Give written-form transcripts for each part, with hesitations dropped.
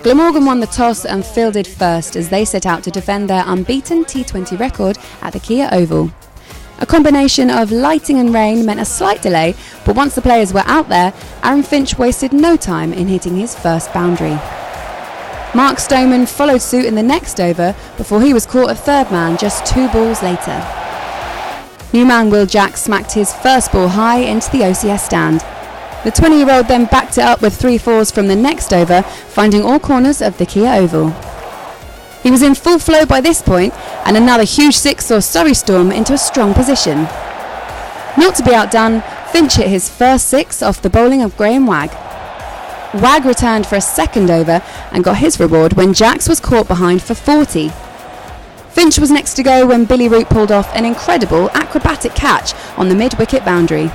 Glamorgan won the toss and fielded first as they set out to defend their unbeaten T20 record at the Kia Oval. A combination of lighting and rain meant a slight delay, but once the players were out there, Aaron Finch wasted no time in hitting his first boundary. Mark Stoneman followed suit in the next over before he was caught at third man just 2 balls later. New man Will Jack smacked his first ball high into the OCS stand. The 20-year-old then backed it up with 3 fours from the next over, finding all corners of the Kia Oval. He was in full flow by this point, and another huge 6 saw Surrey Storm into a strong position. Not to be outdone, Finch hit his first 6 off the bowling of Graham Wagg. Wagg returned for a second over and got his reward when Jacks was caught behind for 40. Finch was next to go when Billy Root pulled off an incredible acrobatic catch on the mid-wicket boundary.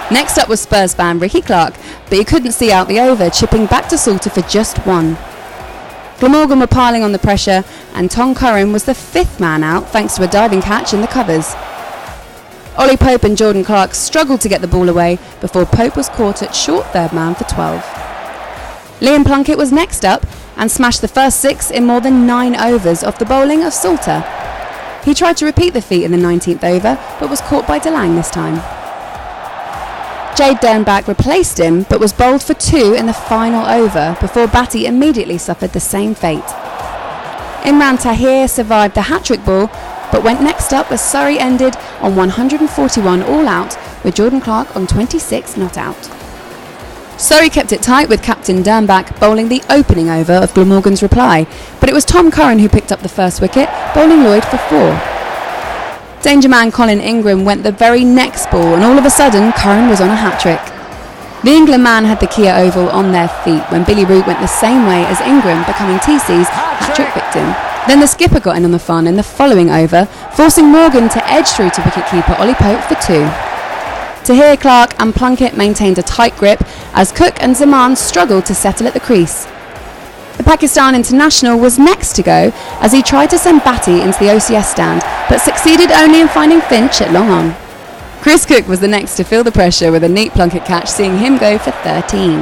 Next up was Spurs fan Ricky Clark, but he couldn't see out the over, chipping back to Salter for just 1. Glamorgan were piling on the pressure, and Tom Curran was the 5th man out thanks to a diving catch in the covers. Ollie Pope and Jordan Clark struggled to get the ball away before Pope was caught at short third man for 12. Liam Plunkett was next up and smashed the first 6 in more than 9 overs off the bowling of Salter. He tried to repeat the feat in the 19th over, but was caught by DeLange this time. Jade Dernbach replaced him, but was bowled for 2 in the final over before Batty immediately suffered the same fate. Imran Tahir survived the hat-trick ball, but went next up as Surrey ended on 141 all out, with Jordan Clark on 26 not out. Surrey kept it tight with captain Dernbach bowling the opening over of Glamorgan's reply, but it was Tom Curran who picked up the first wicket, bowling Lloyd for 4. Danger man Colin Ingram went the very next ball, and all of a sudden Curran was on a hat-trick. The England man had the Kia Oval on their feet when Billy Root went the same way as Ingram, becoming TC's hat-trick victim. Then the skipper got in on the fun in the following over, forcing Morgan to edge through to wicketkeeper Ollie Pope for 2. Tahir, Clark and Plunkett maintained a tight grip as Cook and Zaman struggled to settle at the crease. The Pakistan international was next to go as he tried to send Batty into the OCS stand, but succeeded only in finding Finch at long on. Chris Cook was the next to feel the pressure with a neat Plunkett catch, seeing him go for 13.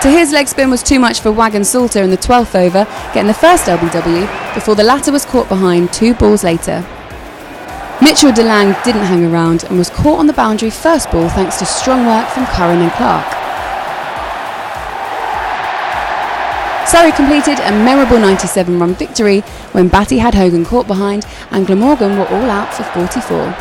Tahir's leg spin was too much for Wagg and Salter in the 12th over, getting the first LBW before the latter was caught behind 2 balls later. Mitchell DeLange didn't hang around and was caught on the boundary first ball thanks to strong work from Curran and Clark. Surrey completed a memorable 97-run victory when Batty had Hogan caught behind and Glamorgan were all out for 44.